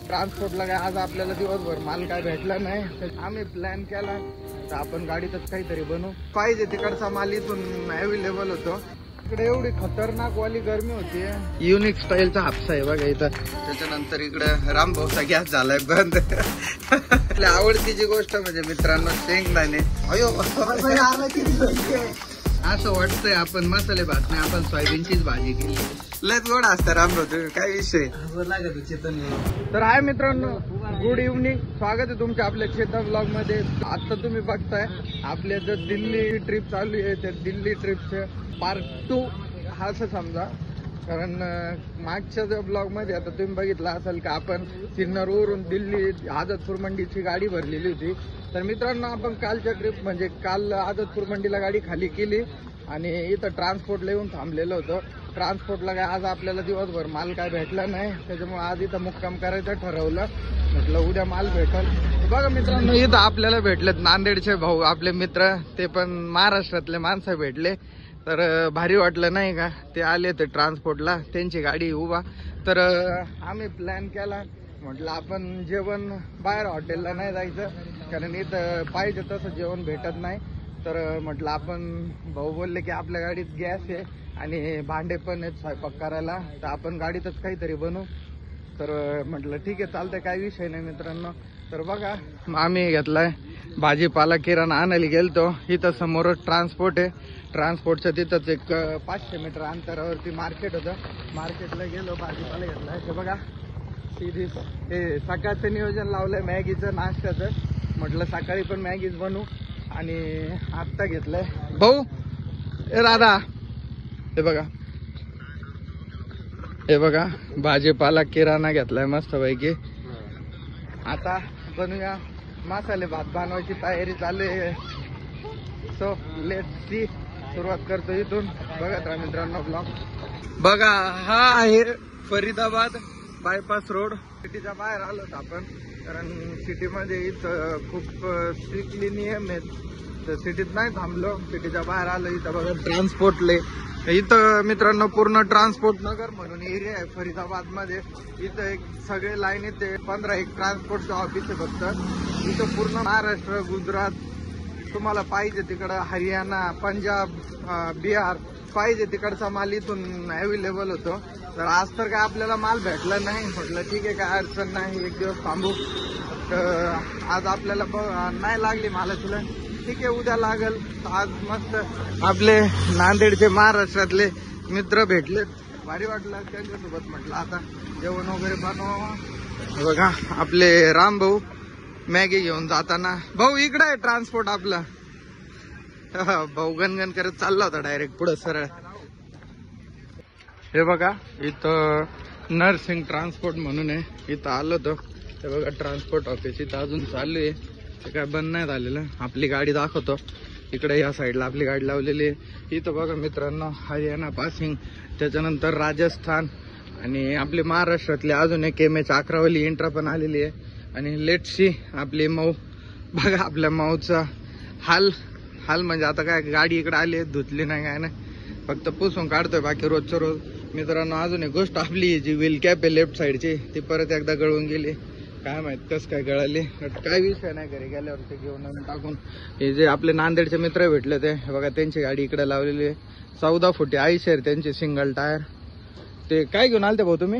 ट्रान्सपोर्टला काय आज आपल्याला दिवसभर माल काय भेटला नाही, तर आम्ही प्लॅन केला तर आपण गाडीतच काहीतरी बनवू. पाहिजे तिकडचा माल इथून अवेलेबल होतो. इकडे एवढी खतरनाक वाली गरमी होती. युनिक स्टाईलचा हापसा आहे बघा इथं. त्याच्यानंतर इकडे रामभाऊचा गॅस झालाय बंद. आपल्या आवडतीची गोष्ट म्हणजे मित्रांनो शेंगदाणे. अयो असं वाटतंय आपण मसाले भात नाही, आपण सोयाबीनचीच भाजी केली. लयच गोड असतं रामभाऊ, तुम्ही काय विषय चेतन. तर आहे मित्रांनो, गुड इव्हनिंग, स्वागत आहे तुमच्या आपल्या चेतन ब्लॉग मध्ये. आता तुम्ही बघताय आपल्या जर दिल्ली ट्रिप चालू आहे, त्या दिल्ली ट्रिपचे पार्ट 2 हा असं समजा. कारण मागच्या ब्लॉग मध्ये आता तुम्ही बघितलं असेल का आपण सिन्नरवरून दिल्ली आदतपूर मंडीची गाडी भरलेली होती. तर मित्रांनो, आपण कालच्या ट्रिप म्हणजे काल आदतपूर मंडीला गाडी खाली केली आणि इथं ट्रान्सपोर्टला येऊन थांबलेलं होतं. ट्रान्सपोर्टला काय आज आपल्याला दिवसभर माल काय भेटला नाही, त्याच्यामुळे आज इथं मुक्काम करायचं ठरवलं. म्हटलं उद्या माल भेटल. बघा मित्रांनो, इथं आपल्याला भेटलेत नांदेडचे भाऊ, आपले मित्र, ते पण महाराष्ट्रातले माणसं भेटले. तर भारी वाटलं नाही का, ते आले ते ट्रान्सपोर्टला, त्यांची गाडी उभा. तर आम्ही प्लॅन केला, म्हटलं आपण जेवण बाहेर हॉटेलला नाही जायचं, कारण इथं पाहिजे तसं जेवण भेटत नाही. तर म्हटलं आपण, भाऊ बोलले की आपल्या गाडीत गॅस आहे आणि भांडे पण आहेत स्वयंपाक करायला, तर आपण गाडीतच काहीतरी बनवू. तर म्हटलं ठीक आहे चालतंय, काही विषय नाही मित्रांनो. तर बघा आम्ही घेतलाय भाजीपाला, किराणा आणायला गेलतो. इथं समोरच ट्रान्सपोर्ट आहे. ट्रान्सपोर्टच्या तिथंच एक 500 मीटर अंतरावरती मार्केट होतं. मार्केटला गेलो, भाजीपाला घेतलाय. हे बघा सिरीज, हे सकाळचं नियोजन लावलंय मॅगीचं, नाश्त्याचं. म्हटलं सकाळी पण मॅगीच बनवू. आणि आत्ता घेतलंय भाऊ, ए राधा, हे बघा भाजीपाला किराणा घेतलाय मस्त पैकी. आता बनवूया मसाले भात, बनवायची तयारी चालू आहे. सो लेट्स सी, सुरुवात करतो इथून. बघत राहा मित्रांनो ब्लॉग. बघा हा आहे फरीदाबाद बायपास रोड. सिटीच्या बाहेर आलोत आपण, कारण सिटीमध्ये इथं खूप स्ट्रिक्टली नियम आहेत, तर सिटीत नाही थांबलो, सिटीच्या बाहेर आलो. इथं बघा ट्रान्सपोर्टले, इथं मित्रांनो पूर्ण ट्रान्सपोर्ट नगर म्हणून एरिया आहे फरीदाबाद मध्ये. इथं एक सगळे लाईन येते, 15 एक ट्रान्सपोर्टचं ऑफिस आहे फक्त. इथं पूर्ण महाराष्ट्र, गुजरात, तुम्हाला पाहिजे तिकडं हरियाणा, पंजाब, बिहार, पाहिजे तिकडचा माल इथून अवेलेबल होतो. तर आज तर काय आपल्याला माल भेटला नाही. म्हटलं ठीक आहे, काय अडचण नाही, एक दिवस थांबू. तर आज आपल्याला नाही लागली मालाची, ठीक आहे उद्या लागल. आज मस्त आपले नांदेडचे महाराष्ट्रातले मित्र भेटलेत, भारी वाटलं त्यांच्यासोबत. म्हटलं आता जेवण वगैरे बनवावं. बघा आपले राम भाऊ मॅगी घेऊन जाताना. भाऊ इकडे आहे ट्रान्सपोर्ट आपला. भाऊ गणगण करत चालला होता डायरेक्ट पुढे सरळ. हे बघा इथं नर्सिंग ट्रान्सपोर्ट म्हणून आहे, इथं आलो होतो. हे बघा ट्रान्सपोर्ट ऑफिस इथं अजून चालू आहे, ते काय बंद नाही झालेलं. आपली गाडी दाखवतो. इकडे या साईडला आपली गाडी लावलेली आहे. इथं बघा मित्रांनो हरियाणा पासिंग, त्याच्यानंतर राजस्थान आणि आपली महाराष्ट्रातली अजून एक MH अकरावली इंट्रा पण आलेली आहे. आणि लेट सी आपली मऊ. बघा आपल्या माऊचा हाल म्हणजे आता काय, गाडी इकडे आली आहे, धुतली नाही काय नाही, फक्त पुसून काढतोय बाकी रोजच्या रोज. मित्रांनो अजून एक गोष्ट, आपली जी व्हील कॅप आहे लेफ्ट साईडची, ती परत एकदा गळून गेली. काय माहित कस काय गळाली, काय विषय नाही, घरी गेल्यावर ते घेऊन टाकून. हे जे आपले नांदेडचे मित्र भेटले ते बघा, त्यांची गाडी इकडे लावलेली आहे. 14 फुटी आयशर त्यांची, सिंगल टायर. ते काय घेऊन आलते भाऊ तुम्ही?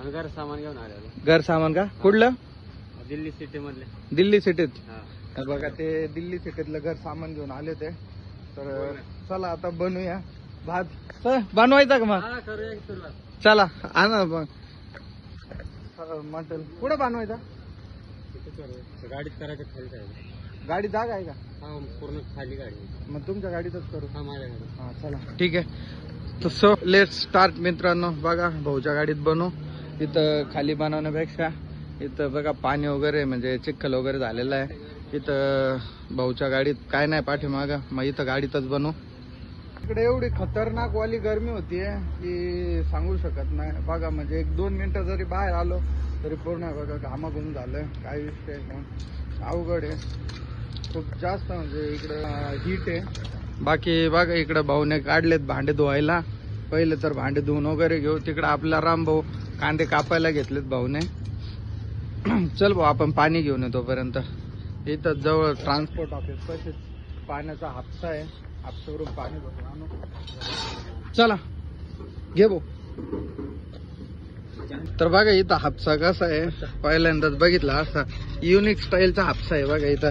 घर सामान घेऊन आले. घर सामान का? कुठलं? दिल्ली सिटी मधले. दिल्ली सिटीत बघा, ते दिल्ली सिटीतलं घर सामान घेऊन आले ते. तर चला आता बनवूया भात. बनवायचा का मग? चला आणा मटल. कुठे बनवायचा? गाडीत करायचं खाली. गाडी जागा आहे का? हा पूर्ण खाली गाडी. मग तुमच्या गाडीतच करू. हा माझ्या गाडी. हा चला ठीक आहे. तर सो लेट्स स्टार्ट मित्रांनो. बघा भाऊच्या गाडीत बनवू. इथं खाली बनवण्यापेक्षा इथं बघा पाणी वगैरे म्हणजे चिखल वगैरे झालेलं आहे. इथं भाऊच्या गाडीत काय नाही पाठीमागं, मग इथं गाडीतच बनवू. इकडे एवढी खतरनाक वाली गरमी होतीये की सांगू शकत नाही. बघा म्हणजे 1-2 मिनिटं जरी बाहेर आलो तरी पूर्ण बघा घामाघूम झालं. काय विषय अवघड आहे खूप जास्त, म्हणजे इकडं हीट आहे. बाकी बघा इकडं भाऊने काढलेत भांडे धुवायला. पहिले तर भांडे धुवून वगैरे घेऊ. तिकडं आपला राम भाऊ कांदे कापायला घेतलेत भाऊने. चल भाऊ आपण पाणी घेऊन येतो तोपर्यंत. इथं जवळ ट्रान्सपोर्ट ऑफिस तसेच पाण्याचा हापसा आहे, हापसावरून पाणी भरून आणू. चला घे भाऊ. तर बघा इथं हापसा कसा आहे, पहिल्यांदाच बघितला असा युनिक स्टाईलचा हापसा आहे बघा इथं.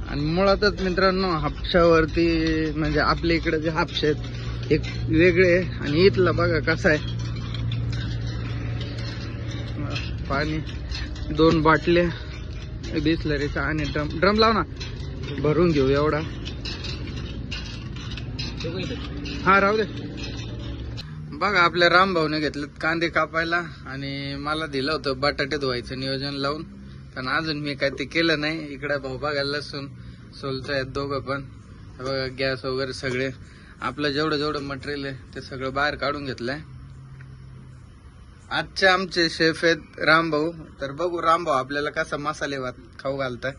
आणि मुळातच मित्रांनो हापशावरती म्हणजे आपल्या इकडे जे हापशे आहेत एक वेगळे आहे, आणि इथलं बघा कसं आहे. पाणी 2 बाटल्या बिसलरीचा आणि ड्रम लाव ना, भरून घेऊ एवढा. हा राहू दे. बघा आपल्या रामभाऊने घेतलेत कांदे कापायला, आणि मला दिलं होतं बटाटे धुवायचं नियोजन लावून, पण अजून मी काय ते केलं नाही. इकडे भाऊ बघा लसूण सोलचं आहेत दोघं पण. बघा गॅस वगैरे सगळे आपलं जेवढं मटेरियल आहे ते सगळं बाहेर काढून घेतलंय. आजचे आमचे शेफ आहेत रामभाऊ. तर बघू रामभाऊ आपल्याला कसा मसाले भात खाऊ घालताय.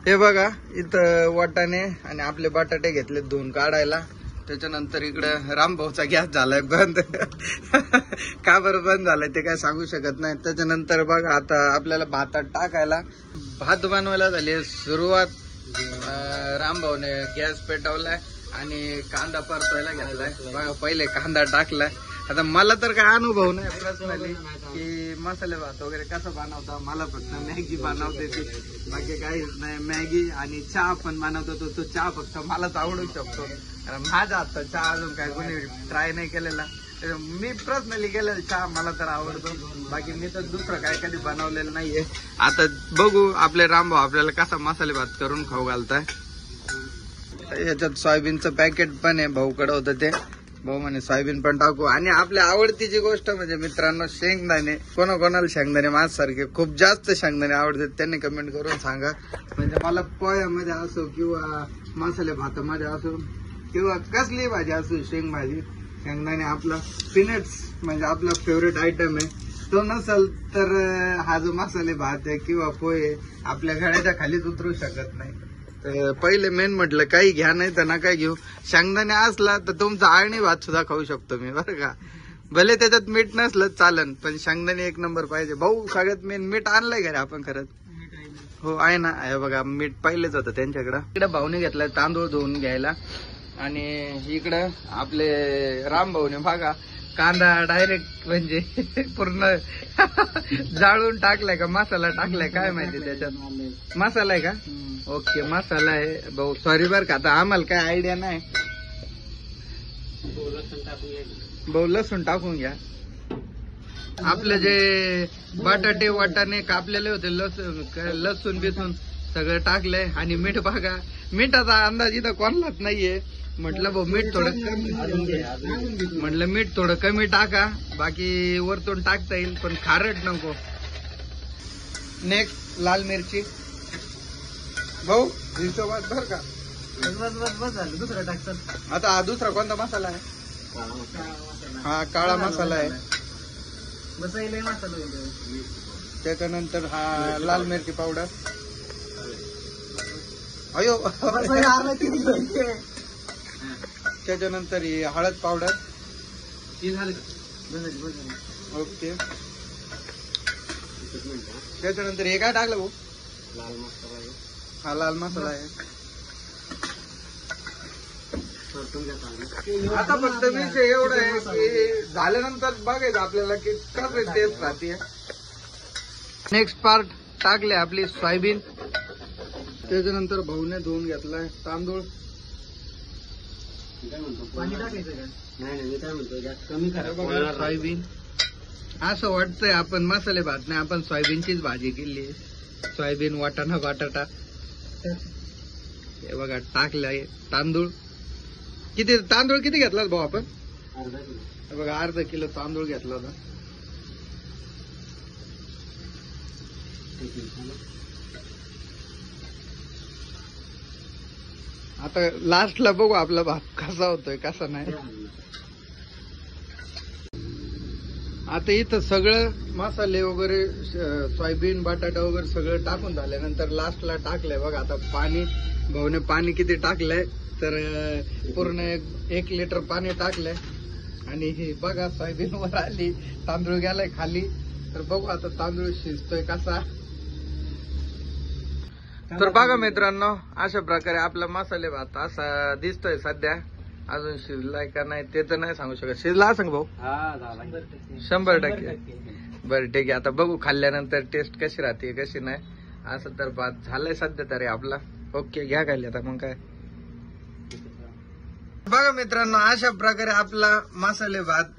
हे बघा इथं वाटाणे आणि आपले बटाटे घेतले धुवून काढायला. त्याच्यानंतर इकडं रामभाऊचा गॅस झालाय बंद. का बरं बंद झालाय ते काय सांगू शकत नाही. त्याच्यानंतर बघा आता आपल्याला भातात टाकायला, भात बनवायला झाली सुरुवात. रामभाऊने गॅस पेटवलाय आणि कांदा परतवायला घेतलाय. बघा पहिले कांदा टाकलाय. आता मला तर काय अनुभव नाही पर्सनली की मसाले भात वगैरे कसं बनवता. मला फक्त मॅगी बनवते ती, बाकी काहीच नाही. मॅगी आणि चहा पण बनवतो तो चहा फक्त मलाच आवडू शकतो. माझा हातचा चहा अजून काय कोणी ट्राय नाही केलेला. मी पर्सनली केलेला चहा मला तर आवडतो, बाकी मी तर दुसरं काय कधी बनवलेलं नाहीये. आता बघू आपले रामभाऊ आपल्याला कसा मसाले भात करून खाऊ घालताय. याच्यात सोयाबीनचं पॅकेट पण आहे, भाऊकडे होतं ते. भाऊ म्हणे सोयाबीन पण टाकू. आणि आपल्या आवडतीची गोष्ट म्हणजे मित्रांनो शेंगदाणे. कोणाकोणाला शेंगदाणे माझ्यासारखे खूप जास्त शेंगदाणे आवडतात त्यांनी कमेंट करून सांगा. म्हणजे मला पोह्यामध्ये असो किंवा मसाले भातामध्ये असो किंवा कसली भाजी असो, शेंग भाजी शेंगदाणे आपला पीनट्स म्हणजे आपला फेवरेट आयटम आहे. तो नसेल तर हा जो मसाले भात आहे किंवा पोहे आपल्या गळ्याच्या खालीच उतरू शकत नाही. पहिले मेन म्हटलं काही घ्या नाही तर नका घेऊ. शेंगदाणे असला तर तुमचा आळणी भात सुद्धा खाऊ शकतो मी बरं का. भले त्याच्यात मीठ नसलं चालन, पण शेंगदाणे 1 नंबर पाहिजे. भाऊ सगळ्यात मेन मीठ आणलंय घरी आपण खरंच. हो आहे ना, आहे बघा मीठ पहिलेच होतं त्यांच्याकडं. इकडे भाऊने घेतलाय तांदूळ धुवून घ्यायला, आणि इकडं आपले रामभाऊने बघा कांदा डायरेक्ट म्हणजे पूर्ण जाळून टाकलाय का मसाला टाकलाय काय माहिती. त्याच्यात मसाला आहे का? ओके मसाला आहे भाऊ. सॉरी बर का, आता आम्हाला काय आयडिया नाही. भाऊ लसूण टाकून घ्या. आपले जे बटाटे वाटाणे कापलेले होते लसूण बिसून सगळं टाकलंय. आणि मीठ बघा, मिठाचा अंदाज इथं कोणालाच नाहीये. म्हटलं भाऊ मीठ थोडं कमी टाका, बाकी वरतून टाकता येईल पण खारट नको. नेक्स्ट लाल मिरची भाऊ हिशोबात बर का. बस झालं, दुसरा टाकतात. आता हा दुसरा कोणता मसाला आहे? हा काळा मसाला आहे. त्याच्यानंतर हा लाल मिरची पावडर. अयो त्याच्यानंतर ही हळद पावडर. ओके. त्याच्यानंतर हे काय टाकलं भाऊ? लाल मसाला आहे. हा लाल मसाला आहे. आता फक्त विषय एवढा आहे की झाल्यानंतर बघायचं आपल्याला की कसं टेस्ट राहते. नेक्स्ट पार्ट टाकले आपली सोयाबीन. त्याच्यानंतर भाऊने धुवून घेतलाय तांदूळ. पाणी टाकायचं का? नाही मी काय म्हणतो जास्त कमी करा. सोयाबीन असं वाटतंय आपण मसाले भात नाही, आपण सोयाबीनचीच भाजी केली. सोयाबीन वाटाणा बटाटा. हे बघा टाकलाय तांदूळ. किती तांदूळ किती घेतला भाऊ आपण? अर्धा किलो. बघा अर्धा किलो तांदूळ घेतला होता. आता लास्टला बघू आपला भात कसा होतोय कसा नाही. आता इथं सगळं मसाले वगैरे सोयाबीन बटाटा वगैरे सगळं टाकून झाल्यानंतर लास्टला टाकलंय बघा आता पाणी. भाऊने पाणी किती टाकलंय तर पूर्ण 1 लिटर पाणी टाकलंय. आणि हे बघा सोयाबीन वर आली, तांदूळ गेलाय खाली. तर बघू आता तांदूळ शिजतोय कसा. तर बघा मित्रांनो, अशा प्रकारे आपला मसाले भात असा दिसतोय सध्या. अजून शिजलाय का नाही ते तर नाही सांगू शकत. शिजला सांग भाऊ? 100%. बरं ठीक आहे, आता बघू खाल्ल्यानंतर टेस्ट कशी राहते कशी नाही. असं तर भात झालाय सध्या तरी आपला. ओके, घ्या खाली आता मग काय. बघा मित्रांनो, अशा प्रकारे आपला मसाले भात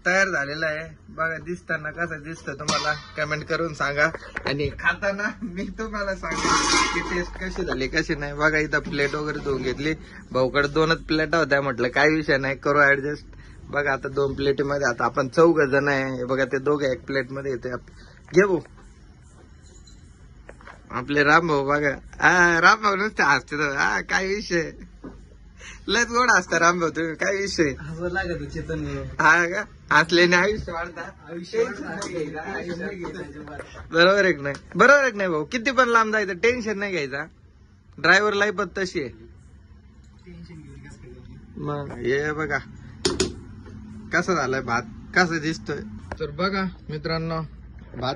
तयार झालेला आहे. बघा दिसताना कसं दिसतं तुम्हाला कमेंट करून सांगा. आणि खाताना मी तुम्हाला सांगेन की टेस्ट कशी झाली कशी नाही. बघा इथं प्लेट वगैरे धुवून घेतली. भाऊकडे 2च प्लेट होत्या, म्हटलं काही विषय नाही करू ऍडजस्ट. बघा आता 2 प्लेटीमध्ये आता आपण 4 जण आहे. बघा ते दोघे 1 प्लेट मध्ये येते. घे भाऊ. आपले राम भाऊ बघा, राम भाऊ नुसते हसते. काय विषय, लयच गोड असता राम भाऊ तुम्ही. काय विषय लागत चेतन. हा का, हसल्याने आयुष्य वाढता. बरोबर आहे नाही? बरोबर आहे नाही भाऊ? किती पण लांब जायचं टेन्शन नाही घ्यायचा. ड्रायव्हर लाईफच तशी आहे. मग हे बघा कसं झालंय भात, कसं दिसतोय. तर बघा मित्रांनो, भात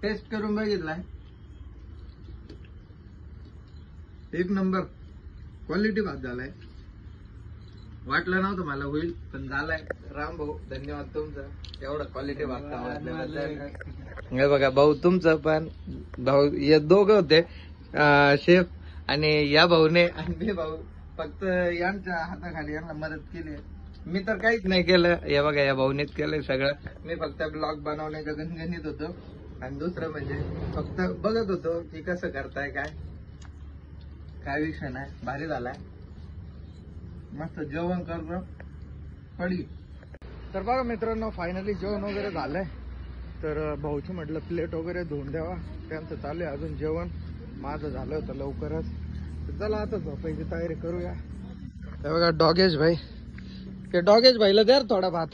टेस्ट करून बघितलाय. 1 नंबर क्वालिटी भात झालाय. वाटलं नव्हतं मला होईल, पण झालाय. राम भाऊ धन्यवाद तुमचं एवढं क्वालिटी भात. हे बघा भाऊ तुमचं पण. भाऊ हे दोघं होते शेफ, आणि या भाऊने आणि मी भाऊ फक्त यांच्या हाताखाली यांना मदत केली. मी तर काहीच नाही केलं. हे बघा या भाऊनेच केलंय सगळं. मी फक्त ब्लॉग बनवण्याच्या गणगणित होतो. आणि दुसरं म्हणजे फक्त बघत होतो की कसं करताय काय विषय नाही. भारी झालाय, मस्त जेवण करणं पडी. तर बघा मित्रांनो, फायनली जेवण वगैरे झालंय. तर भाऊची म्हटलं प्लेट वगैरे धुवून द्यावा. त्यांचं चालू आहे अजून जेवण. माझं झालं होतं लवकरच. चला आता झोपायची तयारी करूया. हे बघा डॉगेश भाई, ते डॉगेश भाईला द्या थोडा भात,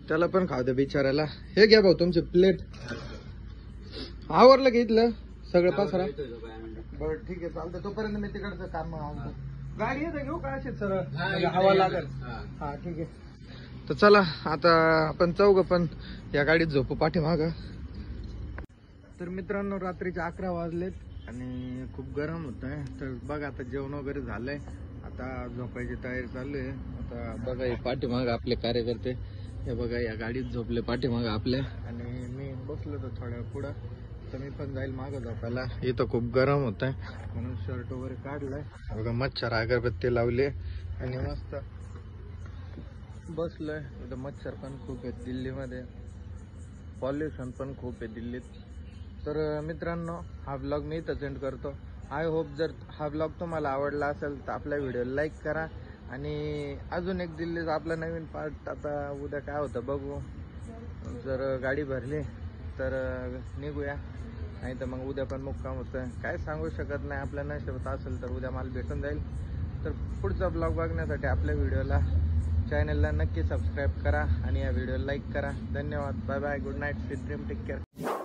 त्याला पण खाऊ दे बिचारायला. हे घ्या भाऊ तुमची प्लेट. आवरलं घेतलं सगळं पसरा? बरं ठीक आहे चालतं. तोपर्यंत मी तिकडचं काम आवडतो. गाडी येते घेऊ का अशीच सरळ? हवा लागेल. हा ठीक आहे. तर चला आता आपण 4 पण या गाडीत झोपू पाठीमाग. तर मित्रांनो, रात्रीचे 11 वाजलेत आणि खूप गरम होत आहे. तर बघा आता जेवण वगैरे झालंय. आता झोपायची तयारी चालू आहे. आता बघा हे पाठीमाग आपले कार्यकर्ते, हे बघा या गाडीत झोपले पाठीमाग आपल्या. आणि मी बसलो तर थोड्या पुढं. तर मी पण जाईल मागं झोपायला. इथं खूप गरम होत आहे म्हणून शर्ट वगैरे काढलाय. बघा मच्छर अगरबत्ती लावली आणि मस्त बसलोय. इथं मच्छर पण खूप आहेत दिल्लीमध्ये, पॉल्युशन पण खूप आहे दिल्लीत. तर मित्रांनो, हा ब्लॉग मी इथं एंड करतो. आय होप जर हा ब्लॉग तुम्हाला आवडला असेल तर आपल्या व्हिडिओला लाईक करा. आणि अजून एक दिल्लीचा आपला नवीन पार्ट आता उद्या काय होतं बघू. जर गाडी भरली तर निघूया, नाही तर मग उद्या पण मुक्काम होतं. काय सांगू शकत नाही, आपल्या नशिबात असेल तर उद्या मला भेटून जाईल. तर पुढचा ब्लॉग बघण्यासाठी आपल्या व्हिडिओला चॅनलला नक्की सबस्क्राईब करा आणि या व्हिडिओला लाईक करा. धन्यवाद. Bye bye. Good night. Sweet dream. Take care.